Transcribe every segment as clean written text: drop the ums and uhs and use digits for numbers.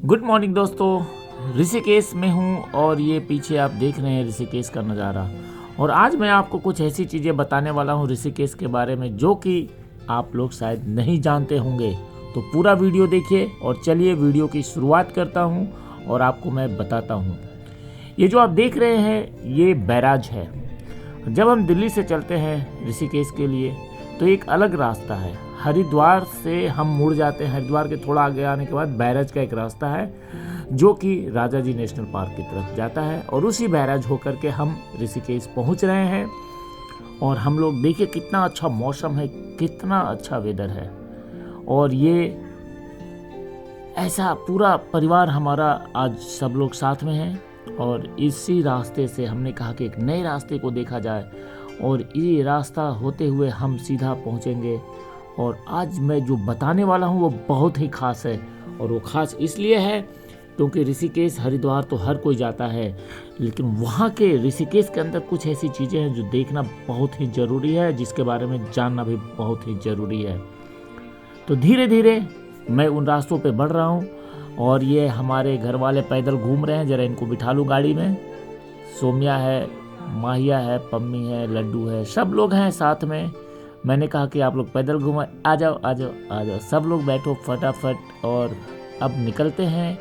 Good morning दोस्तों, ऋषिकेश में हूँ और ये पीछे आप देख रहे हैं ऋषिकेश का नज़ारा। और आज मैं आपको कुछ ऐसी चीज़ें बताने वाला हूँ ऋषिकेश के बारे में जो कि आप लोग शायद नहीं जानते होंगे। तो पूरा वीडियो देखिए और चलिए वीडियो की शुरुआत करता हूँ और आपको मैं बताता हूँ। ये जो आप देख रहे हैं ये बैराज है। जब हम दिल्ली से चलते हैं ऋषिकेश के लिए तो एक अलग रास्ता है। हरिद्वार से हम मुड़ जाते हैं। हरिद्वार के थोड़ा आगे आने के बाद बैराज का एक रास्ता है जो कि राजा जी नेशनल पार्क की तरफ जाता है और उसी बैराज होकर के हम ऋषिकेश पहुंच रहे हैं। और हम लोग देखिए कितना अच्छा मौसम है, कितना अच्छा वेदर है। और ये ऐसा पूरा परिवार हमारा आज सब लोग साथ में हैं और इसी रास्ते से हमने कहा कि एक नए रास्ते को देखा जाए और ये रास्ता होते हुए हम सीधा पहुंचेंगे। और आज मैं जो बताने वाला हूं वो बहुत ही खास है। और वो खास इसलिए है क्योंकि ऋषिकेश हरिद्वार तो हर कोई जाता है, लेकिन वहाँ के ऋषिकेश के अंदर कुछ ऐसी चीज़ें हैं जो देखना बहुत ही ज़रूरी है, जिसके बारे में जानना भी बहुत ही ज़रूरी है। तो धीरे धीरे मैं उन रास्तों पे बढ़ रहा हूँ और ये हमारे घर वाले पैदल घूम रहे हैं। ज़रा इनको बिठा लूँ गाड़ी में। सोमिया है, माहिया है, पम्मी है, लड्डू है, सब लोग हैं साथ में। मैंने कहा कि आप लोग पैदल घूमें, आ जाओ आ जाओ आ जाओ, सब लोग बैठो फटाफट। और अब निकलते हैं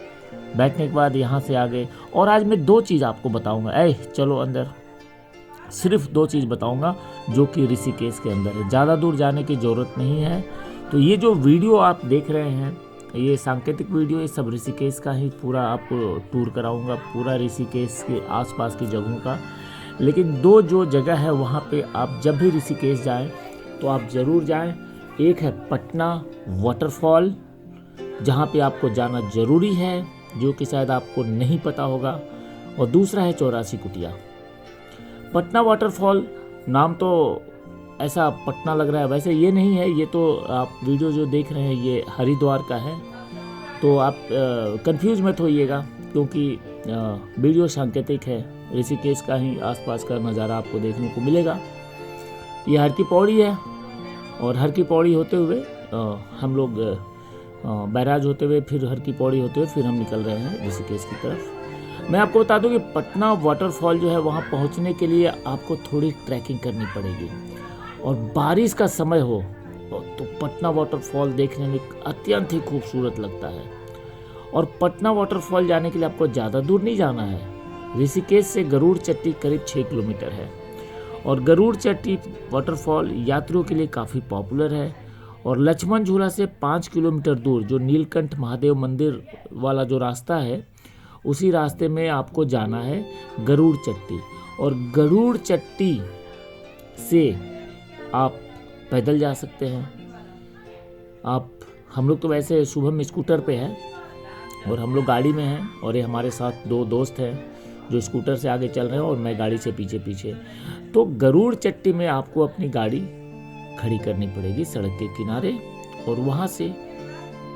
बैठने के बाद यहाँ से आगे। और आज मैं दो चीज़ आपको बताऊँगा। चलो अंदर, सिर्फ दो चीज़ बताऊँगा जो कि ऋषिकेश के अंदर है। ज़्यादा दूर जाने की ज़रूरत नहीं है। तो ये जो वीडियो आप देख रहे हैं ये सांकेतिक वीडियो, ये सब ऋषिकेश का ही पूरा आपको टूर कराऊंगा, पूरा ऋषिकेश के आसपास की जगहों का। लेकिन दो जो जगह है वहाँ पे आप जब भी ऋषिकेश जाएं तो आप ज़रूर जाएं। एक है पटना वाटरफॉल, जहाँ पे आपको जाना ज़रूरी है, जो कि शायद आपको नहीं पता होगा। और दूसरा है 84 कुटिया। पटना वाटरफॉल नाम तो ऐसा पटना लग रहा है, वैसे ये नहीं है। ये तो आप वीडियो जो देख रहे हैं ये हरिद्वार का है। तो आप कंफ्यूज मत होइएगा क्योंकि वीडियो सांकेतिक है। ऋषिकेश का ही आसपास का नज़ारा आपको देखने को मिलेगा। ये हर की पौड़ी है और हर की पौड़ी होते हुए हम लोग बैराज होते हुए फिर हर की पौड़ी होते हुए फिर हम निकल रहे हैं ऋषिकेश की तरफ। मैं आपको बता दूं कि पटना वाटरफॉल जो है वहाँ पहुँचने के लिए आपको थोड़ी ट्रैकिंग करनी पड़ेगी और बारिश का समय हो तो पटना वाटरफॉल देखने में अत्यंत ही खूबसूरत लगता है। और पटना वाटरफॉल जाने के लिए आपको ज़्यादा दूर नहीं जाना है। ऋषिकेश से गरुड़ चट्टी करीब 6 किलोमीटर है और गरुड़ चट्टी वाटरफॉल यात्रियों के लिए काफ़ी पॉपुलर है। और लक्ष्मण झूला से 5 किलोमीटर दूर जो नीलकंठ महादेव मंदिर वाला जो रास्ता है उसी रास्ते में आपको जाना है गरुड़ चट्टी। और गरुड़ चट्टी से आप पैदल जा सकते हैं। हम लोग तो वैसे शुभम स्कूटर पे है और हम लोग गाड़ी में हैं और ये हमारे साथ दो दोस्त हैं जो स्कूटर से आगे चल रहे हैं और मैं गाड़ी से पीछे पीछे। तो गरुड़ चट्टी में आपको अपनी गाड़ी खड़ी करनी पड़ेगी सड़क के किनारे और वहाँ से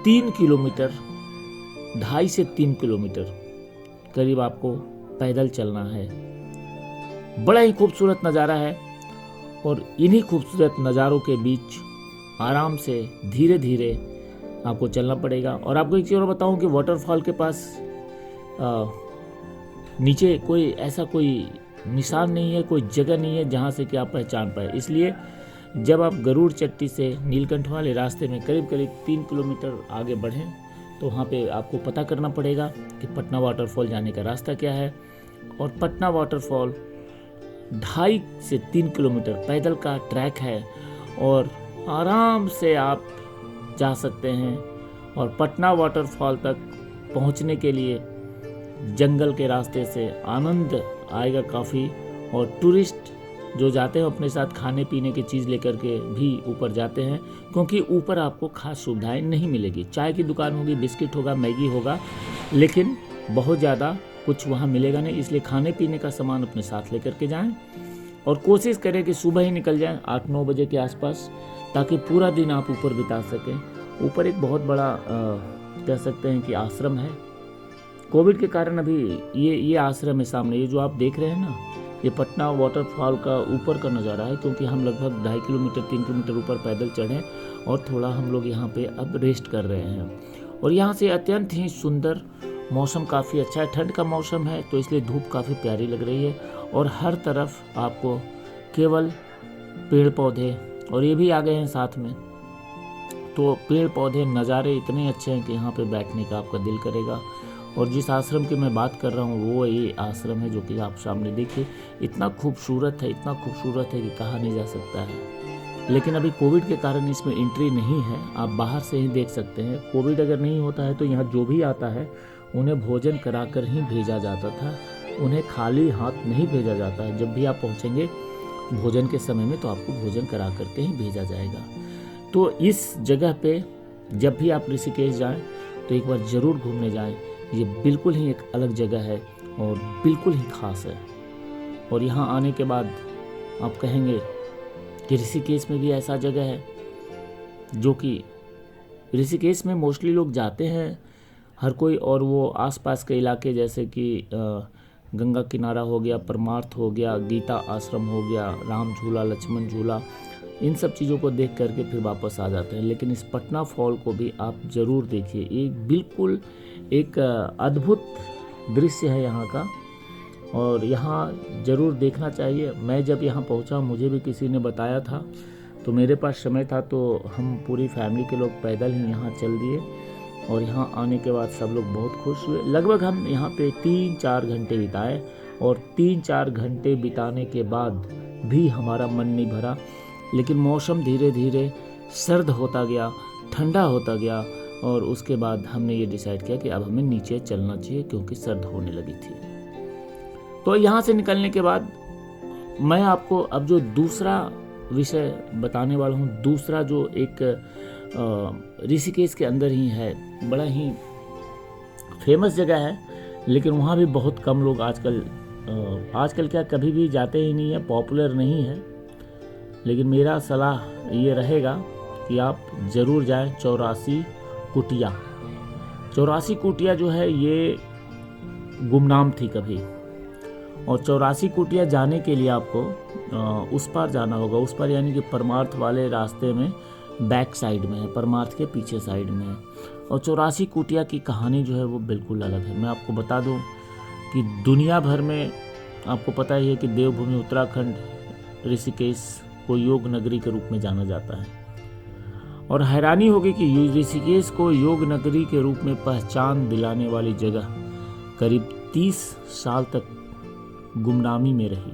3 किलोमीटर, 2.5 से 3 किलोमीटर करीब आपको पैदल चलना है। बड़ा ही खूबसूरत नज़ारा है और इन्हीं खूबसूरत नज़ारों के बीच आराम से धीरे धीरे आपको चलना पड़ेगा। और आपको एक चीज़ और बताऊं कि वाटरफॉल के पास नीचे कोई निशान नहीं है, कोई जगह नहीं है जहां से कि आप पहचान पाए। इसलिए जब आप गरुड़ चट्टी से नीलकंठ वाले रास्ते में करीब करीब 3 किलोमीटर आगे बढ़ें तो वहाँ पे आपको पता करना पड़ेगा कि पटना वाटरफॉल जाने का रास्ता क्या है। और पटना वाटरफॉल 2.5 से 3 किलोमीटर पैदल का ट्रैक है और आराम से आप जा सकते हैं। और पटना वाटरफॉल तक पहुंचने के लिए जंगल के रास्ते से आनंद आएगा काफ़ी। और टूरिस्ट जो जाते हैं अपने साथ खाने पीने की चीज़ लेकर के भी ऊपर जाते हैं क्योंकि ऊपर आपको खास सुविधाएं नहीं मिलेगी। चाय की दुकान होगी, बिस्किट होगा, मैगी होगा, लेकिन बहुत ज़्यादा कुछ वहाँ मिलेगा नहीं। इसलिए खाने पीने का सामान अपने साथ लेकर के जाएं और कोशिश करें कि सुबह ही निकल जाएं 8-9 बजे के आसपास, ताकि पूरा दिन आप ऊपर बिता सकें। ऊपर एक बहुत बड़ा कह सकते हैं कि आश्रम है। कोविड के कारण अभी ये आश्रम है सामने, ये जो आप देख रहे हैं ना, ये पटना वाटरफॉल का ऊपर का नज़ारा है क्योंकि हम लगभग 2.5 किलोमीटर 3 किलोमीटर ऊपर पैदल चढ़े और थोड़ा हम लोग यहाँ पे अब रेस्ट कर रहे हैं। और यहाँ से अत्यंत ही सुंदर मौसम काफ़ी अच्छा है। ठंड का मौसम है तो इसलिए धूप काफ़ी प्यारी लग रही है और हर तरफ आपको केवल पेड़ पौधे, और ये भी आ गए हैं साथ में, तो पेड़ पौधे नज़ारे इतने अच्छे हैं कि यहाँ पे बैठने का आपका दिल करेगा। और जिस आश्रम की मैं बात कर रहा हूँ वो ये आश्रम है जो कि आप सामने देखिए, इतना खूबसूरत है, इतना खूबसूरत है कि कहा नहीं जा सकता है। लेकिन अभी कोविड के कारण इसमें एंट्री नहीं है, आप बाहर से ही देख सकते हैं। कोविड अगर नहीं होता है तो यहाँ जो भी आता है उन्हें भोजन कराकर ही भेजा जाता था, उन्हें खाली हाथ नहीं भेजा जाता है। जब भी आप पहुँचेंगे भोजन के समय में तो आपको भोजन करा करके ही भेजा जाएगा। तो इस जगह पे जब भी आप ऋषिकेश जाएं तो एक बार ज़रूर घूमने जाएं। ये बिल्कुल ही एक अलग जगह है और बिल्कुल ही ख़ास है। और यहाँ आने के बाद आप कहेंगे कि ऋषिकेश में भी ऐसा जगह है, जो कि ऋषिकेश में मोस्टली लोग जाते हैं हर कोई, और वो आसपास के इलाके जैसे कि गंगा किनारा हो गया, परमार्थ हो गया, गीता आश्रम हो गया, राम झूला, लक्ष्मण झूला, इन सब चीज़ों को देख करके फिर वापस आ जाते हैं। लेकिन इस पटना फॉल को भी आप ज़रूर देखिए, एक बिल्कुल एक अद्भुत दृश्य है यहाँ का, और यहाँ ज़रूर देखना चाहिए। मैं जब यहाँ पहुँचा मुझे भी किसी ने बताया था, तो मेरे पास समय था तो हम पूरी फैमिली के लोग पैदल ही यहाँ चल दिए, और यहाँ आने के बाद सब लोग बहुत खुश हुए। लगभग हम यहाँ पे 3-4 घंटे बिताए, और 3-4 घंटे बिताने के बाद भी हमारा मन नहीं भरा। लेकिन मौसम धीरे धीरे सर्द होता गया, ठंडा होता गया, और उसके बाद हमने ये डिसाइड किया कि अब हमें नीचे चलना चाहिए क्योंकि सर्द होने लगी थी। तो यहाँ से निकलने के बाद मैं आपको अब जो दूसरा विषय बताने वाला हूँ, दूसरा जो एक ऋषिकेश के अंदर ही है, बड़ा ही फेमस जगह है, लेकिन वहाँ भी बहुत कम लोग आजकल क्या कभी भी जाते ही नहीं है, पॉपुलर नहीं है। लेकिन मेरा सलाह ये रहेगा कि आप ज़रूर जाएं। 84 कुटिया, 84 कुटिया जो है ये गुमनाम थी कभी, और 84 कुटिया जाने के लिए आपको उस पार जाना होगा, उस पार यानी कि परमार्थ वाले रास्ते में बैक साइड में है, परमार्थ के पीछे साइड में है। और 84 कुटिया की कहानी जो है वो बिल्कुल अलग है। मैं आपको बता दूं कि दुनिया भर में आपको पता ही है कि देवभूमि उत्तराखंड ऋषिकेश को योग नगरी के रूप में जाना जाता है, और हैरानी होगी कि ऋषिकेश को योग नगरी के रूप में पहचान दिलाने वाली जगह करीब 30 साल तक गुमनामी में रही।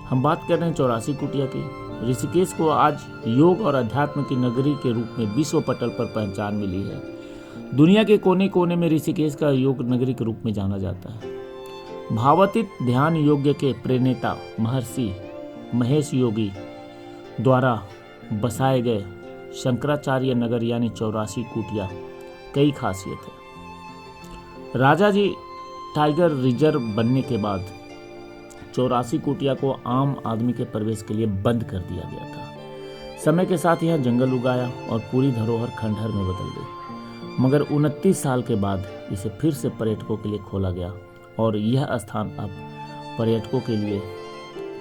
हम बात कर रहे हैं 84 कुटिया की। ऋषिकेश को आज योग और अध्यात्म की नगरी के रूप में विश्व पटल पर पहचान मिली है। दुनिया के कोने कोने में ऋषिकेश का योग नगरी के रूप में जाना जाता है। भावातीत ध्यान योग्य के प्रणेता महर्षि महेश योगी द्वारा बसाए गए शंकराचार्य नगर यानी 84 कुटिया कई खासियत है। राजा जी टाइगर रिजर्व बनने के बाद 84 कुटिया को आम आदमी के प्रवेश के लिए बंद कर दिया गया था। समय के साथ यह जंगल उगाया और पूरी धरोहर खंडहर में बदल गई। मगर 29 साल के बाद इसे फिर से पर्यटकों के लिए खोला गया, और यह स्थान अब पर्यटकों के लिए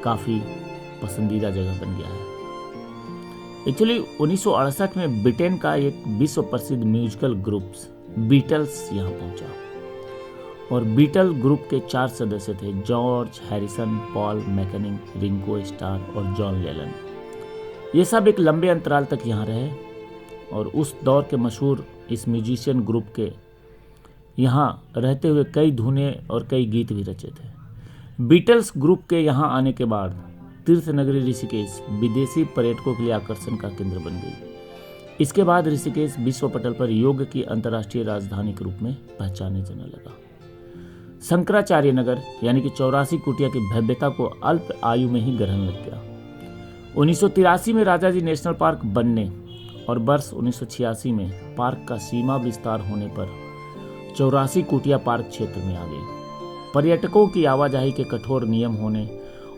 काफ़ी पसंदीदा जगह बन गया है। एक्चुअली 1968 में ब्रिटेन का एक विश्व प्रसिद्ध म्यूजिकल ग्रुप बीटल्स यहाँ पहुंचा, और बीटल ग्रुप के 4 सदस्य थे, जॉर्ज हैरिसन, पॉल मैकनिंग, रिंगो स्टार और जॉन लेलन। ये सब एक लंबे अंतराल तक यहाँ रहे, और उस दौर के मशहूर इस म्यूजिशियन ग्रुप के यहाँ रहते हुए कई धुनें और कई गीत भी रचे थे। बीटल्स ग्रुप के यहाँ आने के बाद तीर्थ नगरी ऋषिकेश विदेशी पर्यटकों के लिए आकर्षण का केंद्र बन गई। इसके बाद ऋषिकेश विश्व पटल पर योग की अंतर्राष्ट्रीय राजधानी के रूप में पहचाने जाने लगा। शंकराचार्य नगर यानी कि 84 कुटिया की भव्यता को अल्प आयु में ही ग्रहण लग गया। 1983 में राजा जी नेशनल पार्क बनने और वर्ष 1986 में पार्क का सीमा विस्तार होने पर 84 कुटिया पार्क क्षेत्र में आ गई। पर्यटकों की आवाजाही के कठोर नियम होने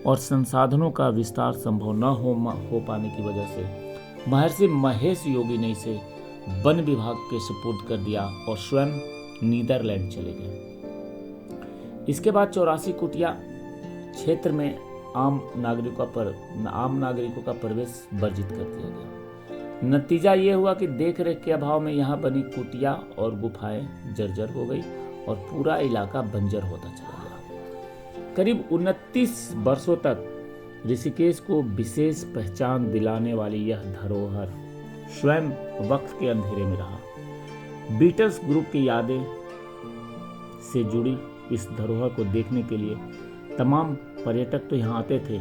और संसाधनों का विस्तार संभव न हो पाने की वजह से महर्षि महेश योगी ने इसे वन विभाग के सुपुर्द कर दिया और स्वयं नीदरलैंड चले गए। इसके बाद 84 कुटिया क्षेत्र में आम नागरिकों का प्रवेश वर्जित कर दिया गया। नतीजा ये हुआ कि देख रेख के अभाव में यहाँ बनी कुटिया और गुफाएं जर्जर हो गई और पूरा इलाका बंजर होता चला गया। करीब 29 वर्षों तक ऋषिकेश को विशेष पहचान दिलाने वाली यह धरोहर स्वयं वक्त के अंधेरे में रहा। बीटल्स ग्रुप की यादें से जुड़ी इस धरोहर को देखने के लिए तमाम पर्यटक तो यहाँ आते थे,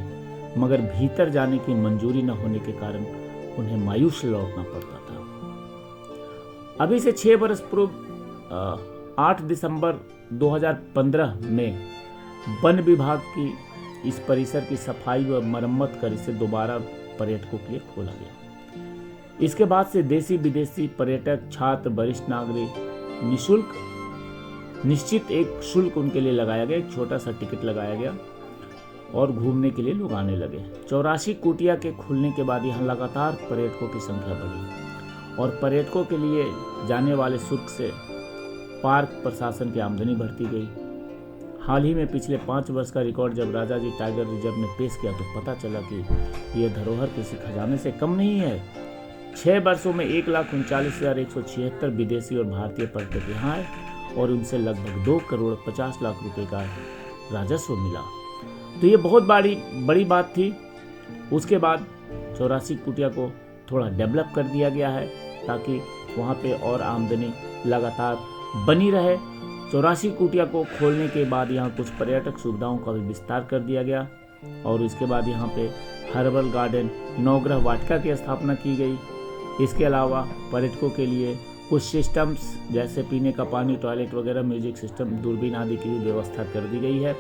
मगर भीतर जाने की मंजूरी न होने के कारण उन्हें मायूस लौटना पड़ता था। अभी से 6 वर्ष पूर्व 8 दिसंबर 2015 में वन विभाग की इस परिसर की सफाई व मरम्मत कर इसे दोबारा पर्यटकों के लिए खोला गया। इसके बाद से देसी विदेशी पर्यटक, छात्र, वरिष्ठ नागरिक निश्चित एक शुल्क उनके लिए लगाया गया, एक छोटा सा टिकट लगाया गया और घूमने के लिए लोग आने लगे। 84 कुटिया के खुलने के बाद यहाँ लगातार पर्यटकों की संख्या बढ़ी और पर्यटकों के लिए जाने वाले शुल्क से पार्क प्रशासन की आमदनी बढ़ती गई। हाल ही में पिछले 5 वर्ष का रिकॉर्ड जब राजाजी टाइगर रिजर्व ने पेश किया तो पता चला कि यह धरोहर किसी खजाने से कम नहीं है। 6 वर्षों में 1,39,176 विदेशी और भारतीय पर्यटक यहाँ आए और उनसे लगभग 2 करोड़ 50 लाख रुपए का राजस्व मिला। तो ये बहुत बड़ी बात थी। उसके बाद 84 कुटिया को थोड़ा डेवलप कर दिया गया है ताकि वहाँ पे और आमदनी लगातार बनी रहे। 84 कुटिया को खोलने के बाद यहाँ कुछ पर्यटक सुविधाओं का भी विस्तार कर दिया गया और इसके बाद यहाँ पे हर्बल गार्डन, नवग्रह वाटिका की स्थापना की गई। इसके अलावा पर्यटकों के लिए कुछ सिस्टम्स जैसे पीने का पानी, टॉयलेट वगैरह, म्यूजिक सिस्टम, दूरबीन आदि की भी व्यवस्था कर दी गई है।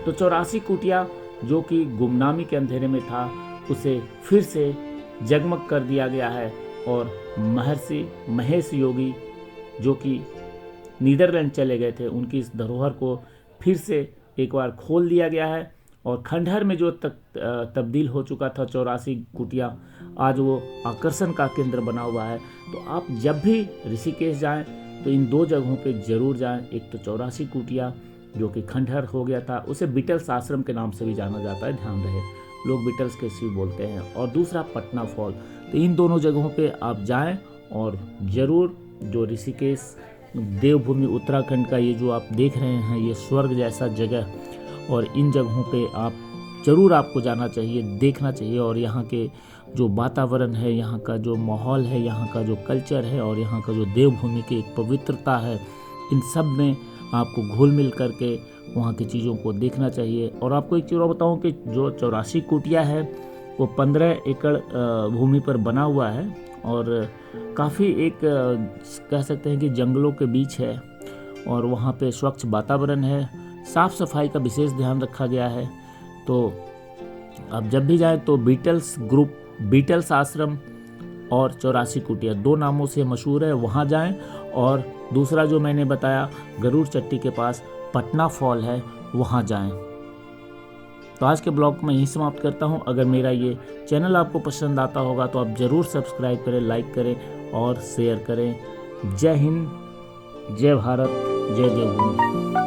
तो 84 कुटिया जो कि गुमनामी के अंधेरे में था उसे फिर से जगमग कर दिया गया है और महर्षि महेश योगी जो कि नीदरलैंड चले गए थे, उनकी इस धरोहर को फिर से एक बार खोल दिया गया है और खंडहर में जो तब्दील हो चुका था 84 कुटिया, आज वो आकर्षण का केंद्र बना हुआ है। तो आप जब भी ऋषिकेश जाएं तो इन 2 जगहों पे जरूर जाएं। एक तो 84 कुटिया जो कि खंडहर हो गया था, उसे बीटल्स आश्रम के नाम से भी जाना जाता है, ध्यान रहे, लोग बीटल्स के शिव बोलते हैं, और दूसरा पटना फॉल। तो इन दोनों जगहों पे आप जाएं और ज़रूर जो ऋषिकेश देवभूमि उत्तराखंड का ये जो आप देख रहे हैं ये स्वर्ग जैसा जगह, और इन जगहों पे आप ज़रूर आपको जाना चाहिए, देखना चाहिए। और यहाँ के जो वातावरण है, यहाँ का जो माहौल है, यहाँ का जो कल्चर है और यहाँ का जो देवभूमि की एक पवित्रता है, इन सब में आपको घुल मिल करके वहाँ की चीज़ों को देखना चाहिए। और आपको एक चीज़ बताऊँ कि जो 84 कुटिया है वो 15 एकड़ भूमि पर बना हुआ है और काफ़ी एक कह सकते हैं कि जंगलों के बीच है और वहाँ पे स्वच्छ वातावरण है, साफ़ सफाई का विशेष ध्यान रखा गया है। तो आप जब भी जाएं तो बीटल्स ग्रुप, बीटल्स आश्रम और 84 कुटिया 2 नामों से मशहूर है, वहाँ जाएं। और दूसरा जो मैंने बताया गरुड़ चट्टी के पास पटना फॉल है, वहाँ जाएं। तो आज के ब्लॉग में यही समाप्त करता हूँ। अगर मेरा ये चैनल आपको पसंद आता होगा तो आप ज़रूर सब्सक्राइब करें, लाइक करें और शेयर करें। जय हिंद, जय भारत, जय देवभूमि।